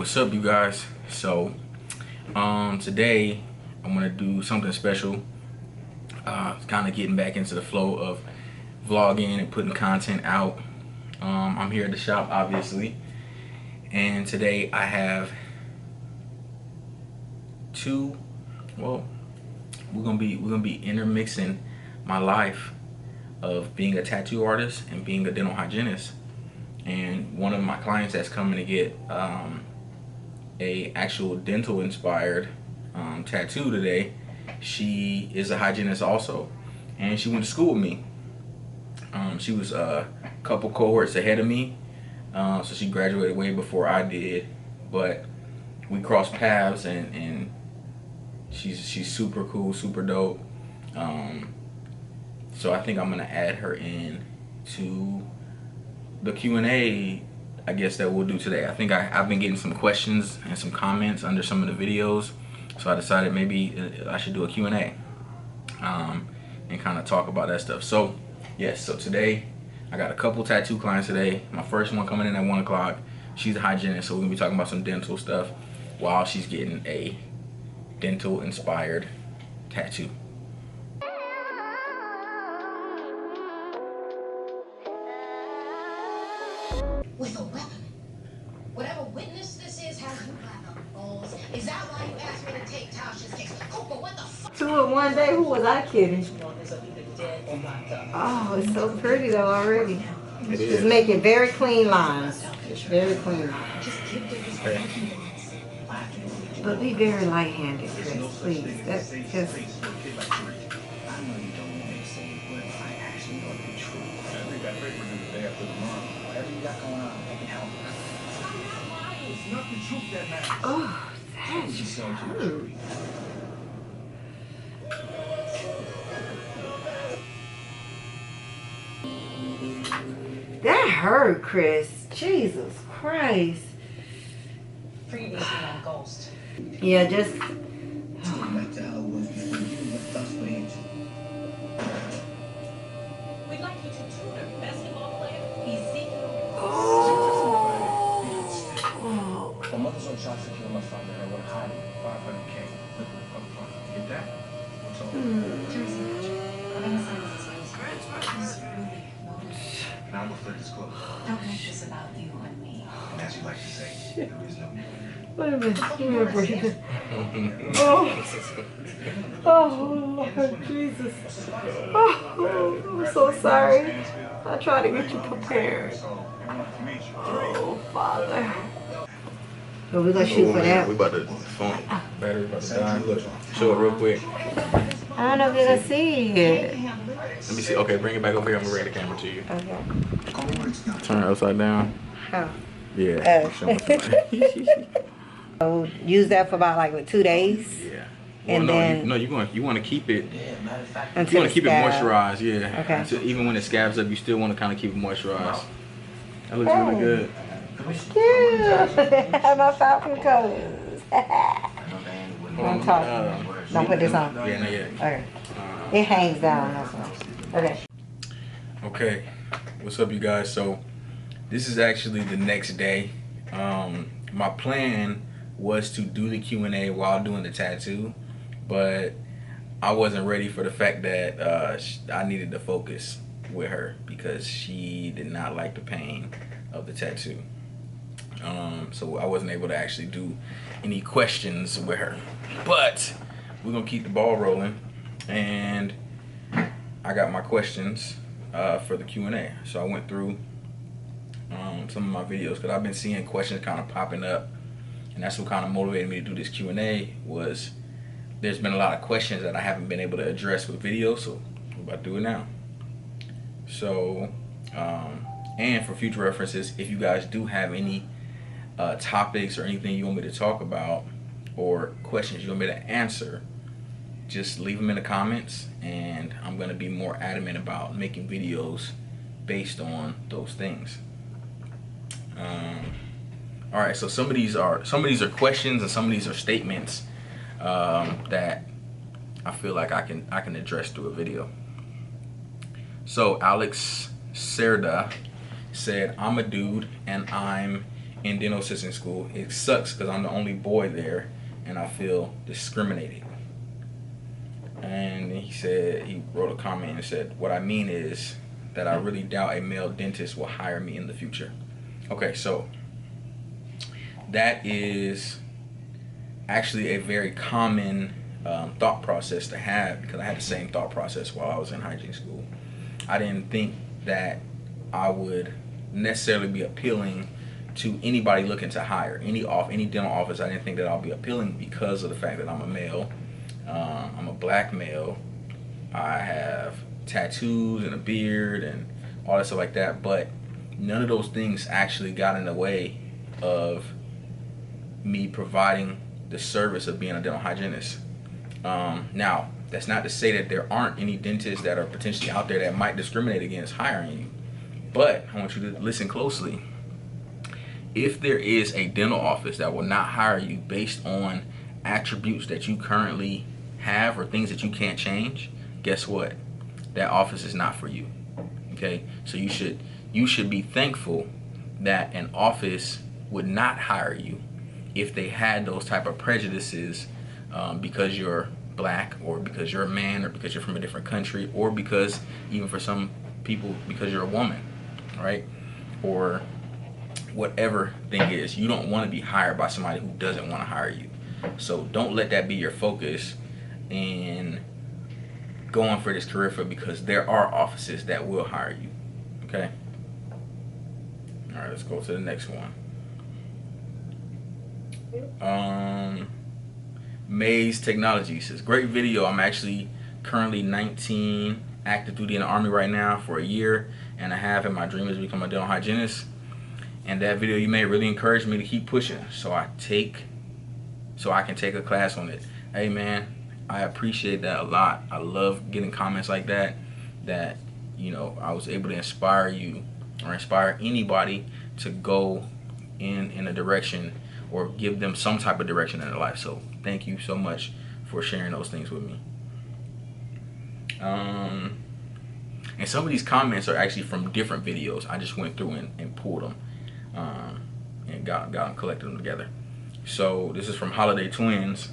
What's up, you guys? So today I'm gonna do something special. Kind of getting back into the flow of vlogging and putting content out. I'm here at the shop, obviously, and today I have two. Well, we're gonna be intermixing my life of being a tattoo artist and being a dental hygienist. And one of my clients that's coming to get a actual dental inspired tattoo today, she is a hygienist also, and she went to school with me. She was a couple cohorts ahead of me, so she graduated way before I did, but we crossed paths, and she's super cool, super dope. So I think I'm gonna add her in to the Q&A, I guess, that we'll do today. I think I've been getting some questions and some comments under some of the videos, so I decided maybe I should do a Q&A and kind of talk about that stuff. So yes, so today I got a couple tattoo clients today. My first one coming in at 1 o'clock. She's a hygienist, so we're gonna be talking about some dental stuff while she's getting a dental inspired tattoo. With a weapon. Whatever witness this is has you by the balls. Is that why you asked me to take Tasha's case? Cooper, what the fuck? Two in one day? Who was I kidding? Oh, it's so pretty though already. It's making very clean lines. It's very clean lines. Okay. But be very light-handed, Chris, please. That's just... Oh, that's hurt. That hurt, Chris. Jesus Christ. Previously on Ghost. Yeah, just... We'd like you to tutor basketball player Ezekiel. Oh. My mother's on child support on my father, and I want to hide it. 500K. Up front. Get that? What's all? Now I'm gonna flip this close. Don't make this about you and me. And as you like to say, there is no me. Wait a minute. Give me a breathe. Oh. Oh, Lord Jesus. Oh, I'm so sorry. I tried to get you prepared. Oh, Father. So we're going to shoot for that. We about to phone. Battery about to die. Look, show it real quick. I don't know if you're going to see it. Let me see. Okay, bring it back over here. I'm gonna bring the camera to you. Okay. Turn it upside down. Oh. Yeah. Oh. Show it to me. So use that for about like 2 days. Yeah. And well, then you want to keep it. Until You want to keep it scab. moisturized. Yeah. Okay. Until, even when it scabs up, you still want to kind of keep it moisturized. That looks really good. Yeah. My falcon colors. Don't talk. Don't put this on. Yeah, not yet. Okay. It hangs down. That's all. Okay. Okay. What's up, you guys? So this is actually the next day. My plan was to do the Q&A while doing the tattoo, but I wasn't ready for the fact that I needed to focus with her because she did not like the pain of the tattoo. So I wasn't able to actually do any questions with her, but we're gonna keep the ball rolling, and I got my questions for the Q&A. So I went through some of my videos because I've been seeing questions kind of popping up, and that's what kind of motivated me to do this Q&A. Was there's been a lot of questions that I haven't been able to address with videos, so we're about to do it now. So and for future references, if you guys do have any topics or anything you want me to talk about or questions you want me to answer, just leave them in the comments, and I'm going to be more adamant about making videos based on those things. All right, so some of these are questions, and some of these are statements that I feel like I can address through a video. So Alex Serda said, I'm a dude and I'm in dental assisting school. It sucks because I'm the only boy there and I feel discriminated. And he wrote a comment and said, what I mean is that I really doubt a male dentist will hire me in the future. Okay, so that is actually a very common thought process to have, because I had the same thought process while I was in hygiene school. I didn't think that I would necessarily be appealing to anybody looking to hire any dental office. I didn't think that I'll be appealing because of the fact that I'm a male. I'm a black male. I have tattoos and a beard and all that stuff like that, but none of those things actually got in the way of me providing the service of being a dental hygienist. Now, that's not to say that there aren't any dentists that are potentially out there that might discriminate against hiring you, but I want you to listen closely. If there is a dental office that will not hire you based on attributes that you currently have or things that you can't change, guess what? That office is not for you. Okay? So you should be thankful that an office would not hire you if they had those type of prejudices, because you're black, or because you're a man, or because you're from a different country, or because, even for some people, because you're a woman, right? Or whatever thing is, you don't want to be hired by somebody who doesn't want to hire you. So don't let that be your focus in going for this career field, because there are offices that will hire you. Okay? All right, let's go to the next one. Maze Technology says, great video. I'm actually currently 19, active duty in the Army right now for a year and a half, and my dream is to become a dental hygienist. And that video you made really encouraged me to keep pushing, so I can take a class on it. Hey man, I appreciate that a lot. I love getting comments like that, you know, I was able to inspire you or inspire anybody to go in a direction, or give them some type of direction in their life. So thank you so much for sharing those things with me. And some of these comments are actually from different videos. I just went through and pulled them, and got them, collected them together. So this is from Holiday Twins.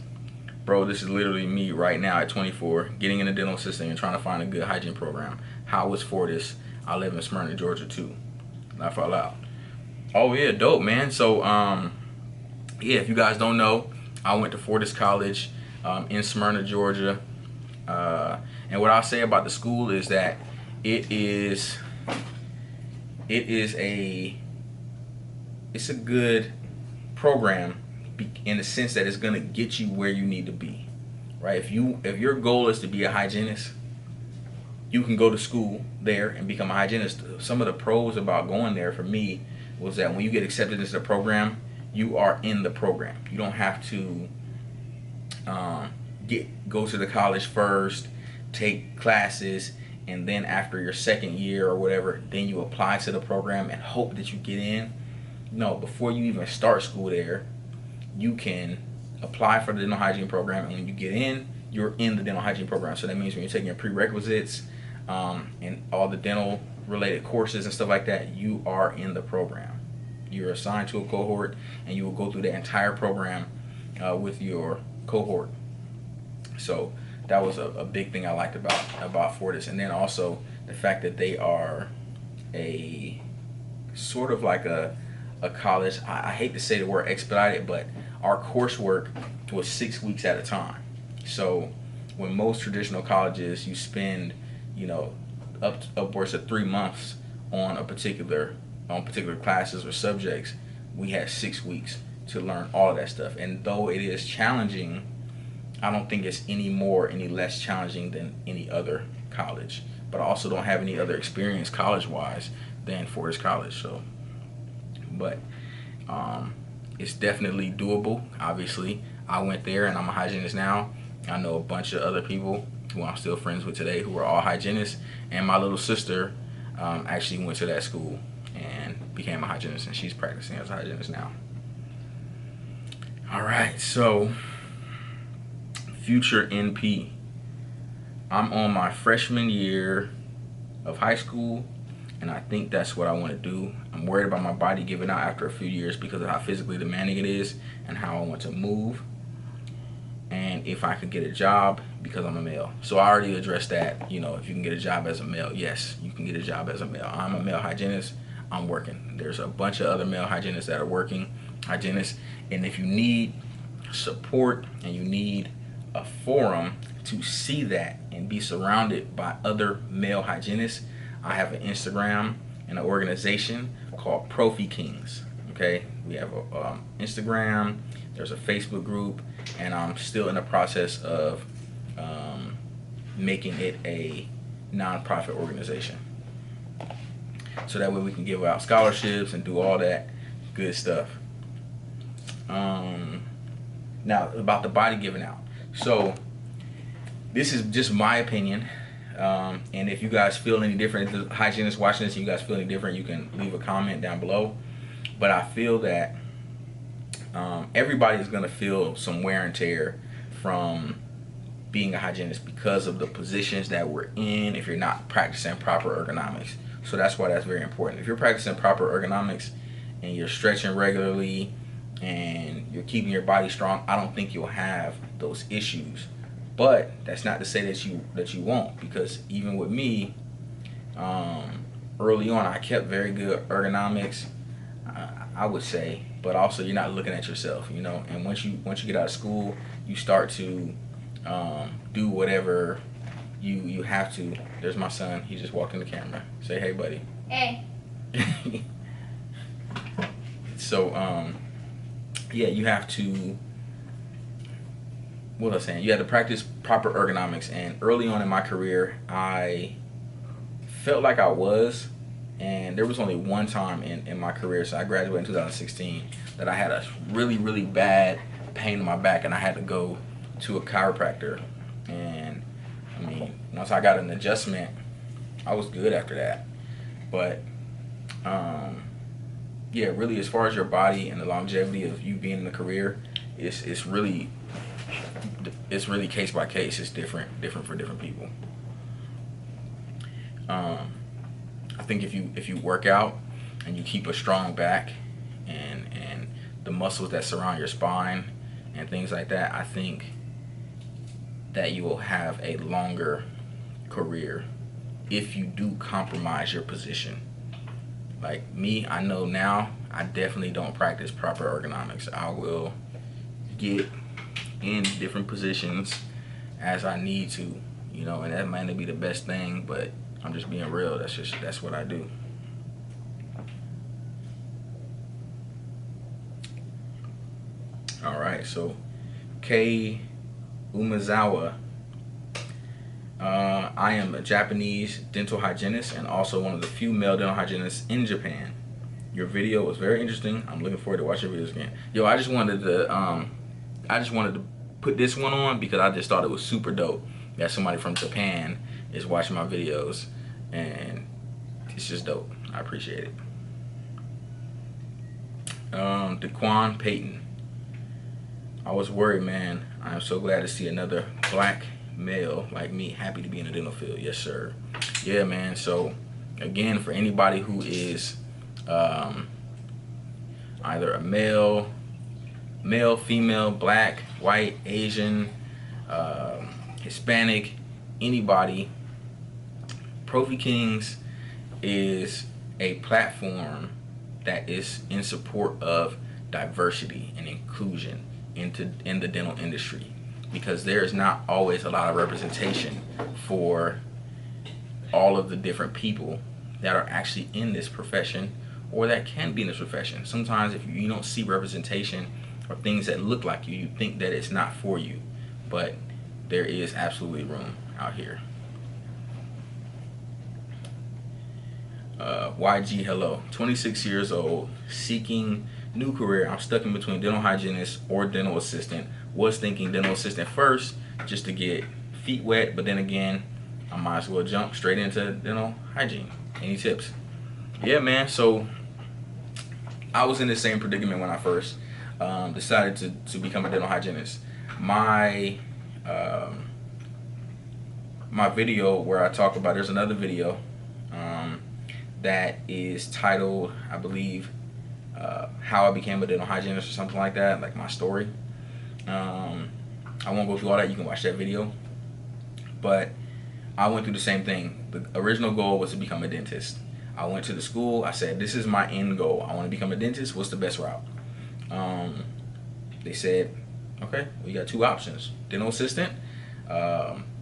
Bro, this is literally me right now at 24, getting into dental assisting and trying to find a good hygiene program. How was Fortis? I live in Smyrna, Georgia too. Laugh out loud. Oh yeah, dope, man. So yeah, if you guys don't know, I went to Fortis College in Smyrna, Georgia. And what I'll say about the school is that it's a good program in the sense that it's gonna get you where you need to be, right? If your goal is to be a hygienist, you can go to school there and become a hygienist. Some of the pros about going there for me was that when you get accepted into the program, you are in the program. You don't have to go to the college first, take classes, and then after your second year or whatever, then you apply to the program and hope that you get in. No, before you even start school there, you can apply for the dental hygiene program, and when you get in, you're in the dental hygiene program. So that means when you're taking your prerequisites and all the dental related courses and stuff like that, you are in the program. You're assigned to a cohort, and you will go through the entire program with your cohort. So that was a big thing I liked about Fortis. And then also the fact that they are a sort of like a college. I hate to say the word expedited, but our coursework was 6 weeks at a time. So when most traditional colleges, you spend, you know, upwards of 3 months on particular classes or subjects, we had 6 weeks to learn all of that stuff. And though it is challenging, I don't think it's any less challenging than any other college. But I also don't have any other experience college-wise than Fortis College. So, but it's definitely doable. Obviously, I went there and I'm a hygienist now. I know a bunch of other people who I'm still friends with today who are all hygienists. And my little sister actually went to that school and became a hygienist, and she's practicing as a hygienist now. All right, so future NP. I'm on my freshman year of high school, and I think that's what I want to do. I'm worried about my body giving out after a few years because of how physically demanding it is and how I want to move, and if I could get a job because I'm a male. So I already addressed that. You know, if you can get a job as a male, yes, you can get a job as a male. I'm a male hygienist. I'm working. There's a bunch of other male hygienists that are working hygienists, and if you need support and you need a forum to see that and be surrounded by other male hygienists, I have an Instagram and an organization called Prophy Kings. Okay, we have a Instagram, there's a Facebook group, and I'm still in the process of making it a non-profit organization, so that way we can give out scholarships and do all that good stuff. Now about the body giving out. So this is just my opinion, and if you guys feel any different, if the hygienists watching this, and you guys feel any different, you can leave a comment down below. But I feel that everybody is going to feel some wear and tear from being a hygienist because of the positions that we're in if you're not practicing proper ergonomics. So that's why that's very important. If you're practicing proper ergonomics and you're stretching regularly and you're keeping your body strong, I don't think you'll have those issues. But that's not to say that you won't, because even with me, early on I kept very good ergonomics, I would say, but also you're not looking at yourself, you know. And once you get out of school, you start to do whatever you have to. There's my son. He just walked in the camera. Say hey, buddy. Hey. So yeah, you have to. What was I saying? You have to practice proper ergonomics. And early on in my career, I felt like I was. And there was only one time in my career, so I graduated in 2016, that I had a really, really bad pain in my back, and I had to go to a chiropractor. And I mean, once I got an adjustment, I was good after that. But yeah, really, as far as your body and the longevity of you being in a career, it's really case by case. It's different for different people. I think if you work out and you keep a strong back and the muscles that surround your spine and things like that, I think that you will have a longer career if you do compromise your position. Like me, I know now I definitely don't practice proper ergonomics. I will get in different positions as I need to, you know, and that might not be the best thing, but I'm just being real. That's what I do. All right, so Kei Umezawa. I am a Japanese dental hygienist and also one of the few male dental hygienists in Japan. Your video was very interesting. I'm looking forward to watching your videos again. Yo, I just wanted to put this one on because I just thought it was super dope that somebody from Japan is watching my videos, and it's just dope. I appreciate it. DeQuan Payton. I was worried, man. I am so glad to see another black male like me happy to be in the dental field. Yes, sir. Yeah, man. So again, for anybody who is either a male, female, black, white, Asian, Hispanic, anybody, Prophy Kings is a platform that is in support of diversity and inclusion in the dental industry, because there is not always a lot of representation for all of the different people that are actually in this profession or that can be in this profession. Sometimes if you don't see representation or things that look like you, you think that it's not for you, but there is absolutely room out here. YG, hello. 26 years old, seeking new career. I'm stuck in between dental hygienist or dental assistant. Was thinking dental assistant first just to get feet wet, but then again, I might as well jump straight into dental hygiene. Any tips? Yeah, man. So I was in the same predicament when I first decided to become a dental hygienist. My my video where I talk about, there's another video that is titled, I believe, How I Became a Dental Hygienist or something like that, like my story. I won't go through all that. You can watch that video. But I went through the same thing. The original goal was to become a dentist. I went to the school. I said, this is my end goal. I want to become a dentist. What's the best route? They said, okay, well, you got two options. Dental assistant,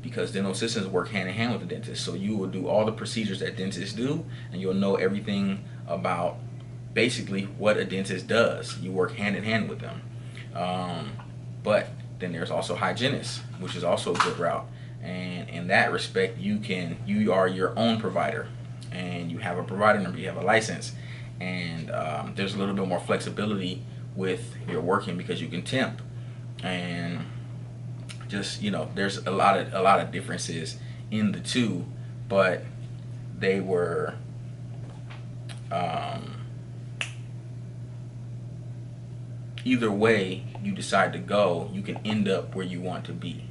because dental assistants work hand in hand with the dentist. So you will do all the procedures that dentists do, and you'll know everything about basically what a dentist does. You work hand in hand with them. But then there's also hygienist, which is also a good route. And in that respect, you are your own provider, and you have a provider number, you have a license, and there's a little bit more flexibility with your working because you can temp, and just, you know, there's a lot of differences in the two, but they were either way you decide to go, you can end up where you want to be.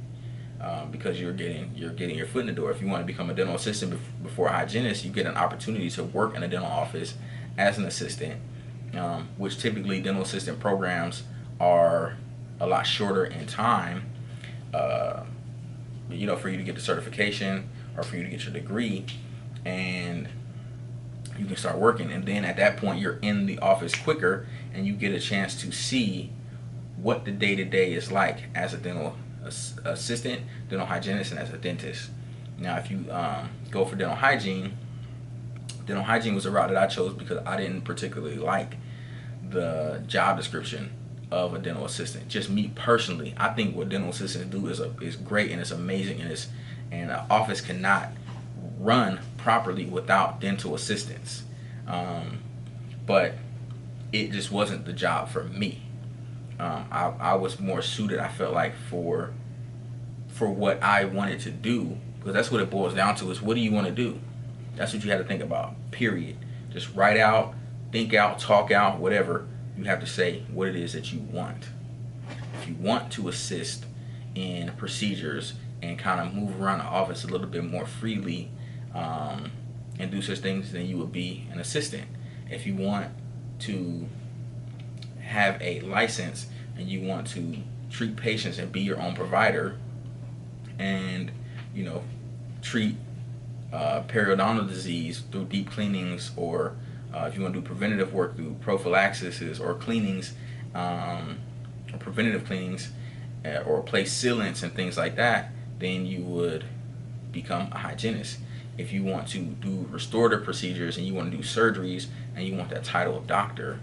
Because you're getting your foot in the door. If you want to become a dental assistant before a hygienist, you get an opportunity to work in a dental office as an assistant, which typically dental assistant programs are a lot shorter in time, you know, for you to get the certification or for you to get your degree, and you can start working. And then at that point, you're in the office quicker, and you get a chance to see what the day-to-day is like as a dental assistant, dental hygienist, and as a dentist. Now, if you go for dental hygiene was a route that I chose because I didn't particularly like the job description of a dental assistant. Just me personally, I think what dental assistants do is great, and it's amazing, and an office cannot run properly without dental assistants. But it just wasn't the job for me. I was more suited, I felt like, for what I wanted to do, because that's what it boils down to, is what do you want to do? That's what you have to think about, period. Just write out, think out, talk out, whatever. You have to say what it is that you want. If you want to assist in procedures and kind of move around the office a little bit more freely, and do such things, then you would be an assistant. If you want to have a license and you want to treat patients and be your own provider, and, you know, treat periodontal disease through deep cleanings, or if you want to do preventative work through prophylaxis or cleanings, or preventative cleanings, or place sealants and things like that, then you would become a hygienist. If you want to do restorative procedures and you want to do surgeries and you want that title of doctor,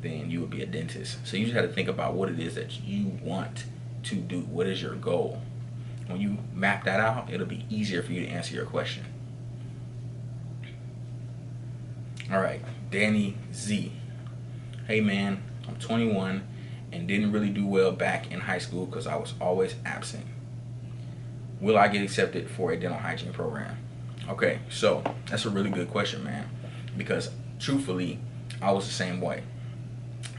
then you would be a dentist. So you just have to think about what it is that you want to do. What is your goal? When you map that out, it'll be easier for you to answer your question. All right, Danny Z. Hey man, I'm 21 and didn't really do well back in high school because I was always absent. Will I get accepted for a dental hygiene program? Okay, so that's a really good question, man, because truthfully, I was the same way.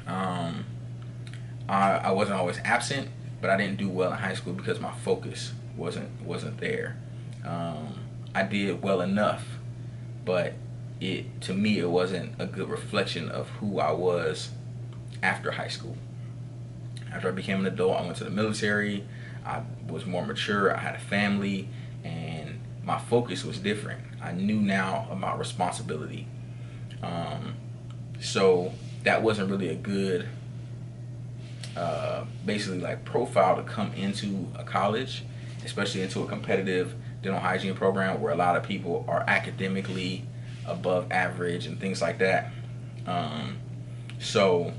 I wasn't always absent, but I didn't do well in high school because my focus wasn't there. I did well enough, but to me it wasn't a good reflection of who I was after high school. After I became an adult, I went to the military. I was more mature. I had a family, and my focus was different. I knew now about responsibility. So that wasn't really a good, basically, like, profile to come into a college, especially into a competitive dental hygiene program where a lot of people are academically above average and things like that. So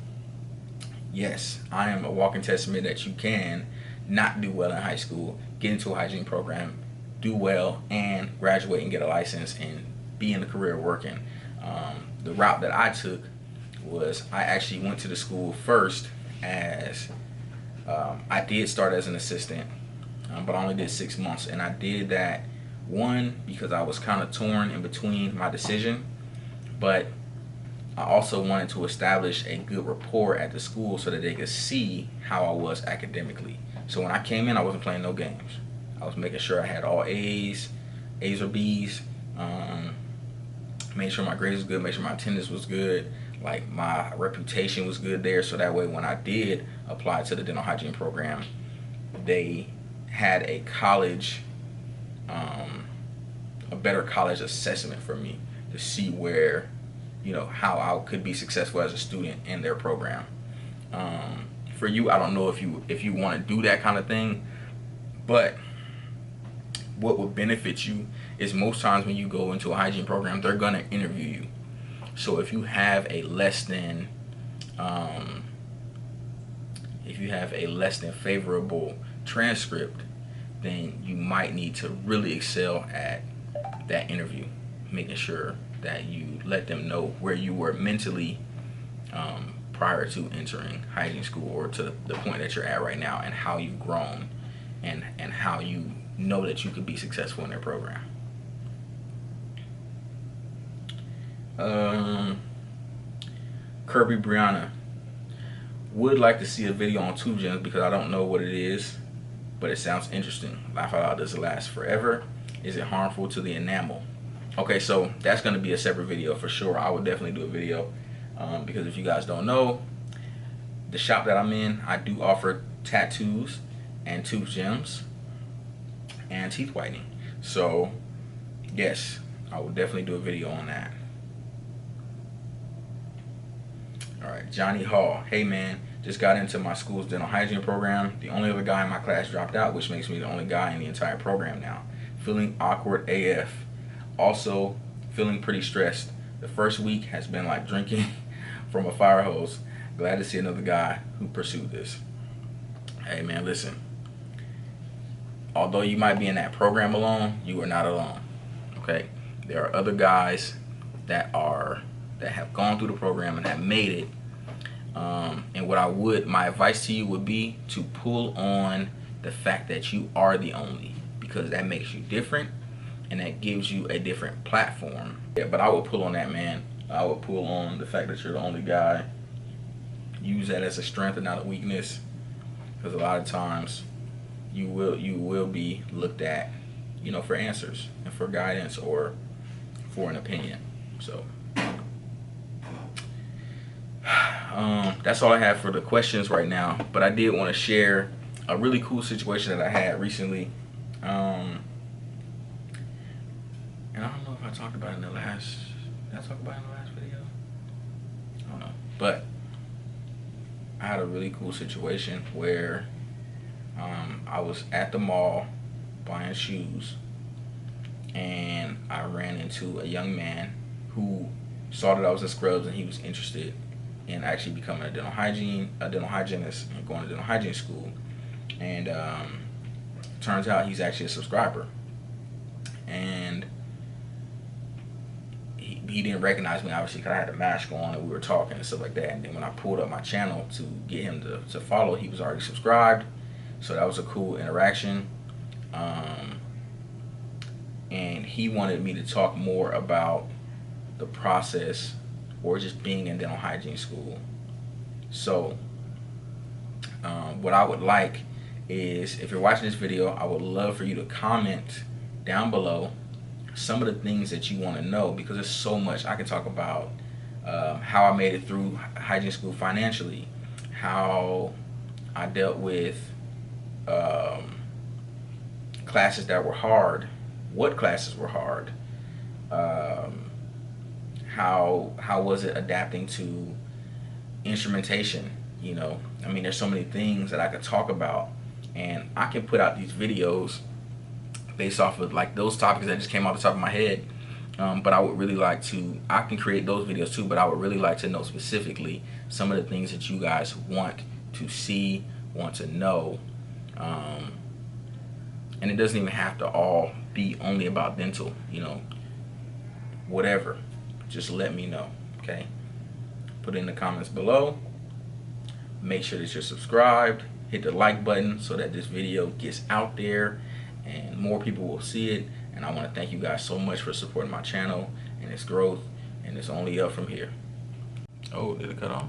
yes, I am a walking testament that you can not do well in high school, get into a hygiene program, do well, and graduate and get a license and be in the career working. The route that I took was I actually went to the school first as I did start as an assistant, but I only did 6 months, and I did that, one, because I was kind of torn in between my decision, but I also wanted to establish a good rapport at the school so that they could see how I was academically. So when I came in, I wasn't playing no games. I was making sure I had all A's or B's. made sure my grades was good, made sure my attendance was good, like my reputation was good there, so that way when I did apply to the dental hygiene program, they had a college, a better college assessment for me to see where, you know, how I could be successful as a student in their program. For you, I don't know if you want to do that kind of thing, but what would benefit you is most times when you go into a hygiene program, they're gonna interview you. So if you have a less than favorable transcript, then you might need to really excel at that interview, making sure that you let them know where you were mentally prior to entering hygiene school, or to the point that you're at right now, and how you've grown, and how you know that you could be successful in their program. Kirby Brianna, would like to see a video on tooth gems because I don't know what it is, but it sounds interesting. Laugh out loud, does it last forever? Is it harmful to the enamel? Okay, so that's going to be a separate video for sure. I would definitely do a video because if you guys don't know, the shop that I'm in, I do offer tattoos and tooth gems and teeth whitening. So yes, I will definitely do a video on that. Alright, Johnny Hall. Hey man, just got into my school's dental hygiene program. The only other guy in my class dropped out, which makes me the only guy in the entire program now. Feeling awkward AF. Also feeling pretty stressed. The first week has been like drinking from a fire hose. Glad to see another guy who pursued this. Hey man, listen. Although you might be in that program alone, you are not alone. Okay? There are other guys that have gone through the program and have made it. And my advice to you would be to pull on the fact that you are the only, because that makes you different and that gives you a different platform. Yeah, but I would pull on that, man. I would pull on the fact that you're the only guy. Use that as a strength and not a weakness, because a lot of times you will be looked at, you know, for answers and for guidance or for an opinion. So that's all I have for the questions right now, but I did want to share a really cool situation that I had recently, and I don't know if I talked about it in the last, did I talk about it in the last video? I don't know, but I had a really cool situation where I was at the mall buying shoes, and I ran into a young man who saw that I was in scrubs and he was interested in actually becoming a dental hygienist and going to dental hygiene school. And turns out he's actually a subscriber, and he didn't recognize me, obviously, because I had a mask on and we were talking and stuff like that. And then when I pulled up my channel to get him to follow, he was already subscribed. So that was a cool interaction. And he wanted me to talk more about the process or just being in dental hygiene school. So what I would like is, if you're watching this video, I would love for you to comment down below some of the things that you want to know, because there's so much I can talk about. How I made it through hygiene school financially, how I dealt with classes that were hard, what classes were hard, how was it adapting to instrumentation, you know. I mean, there's so many things that I could talk about, and I can put out these videos based off of like those topics that just came off the top of my head. But I would really like to, I can create those videos too, but I would really like to know specifically some of the things that you guys want to see, want to know. And it doesn't even have to all be only about dental, you know, whatever. Just let me know, okay? Put it in the comments below. Make sure that you're subscribed. Hit the like button so that this video gets out there and more people will see it. And I want to thank you guys so much for supporting my channel and its growth, and it's only up from here. Oh, did it cut off?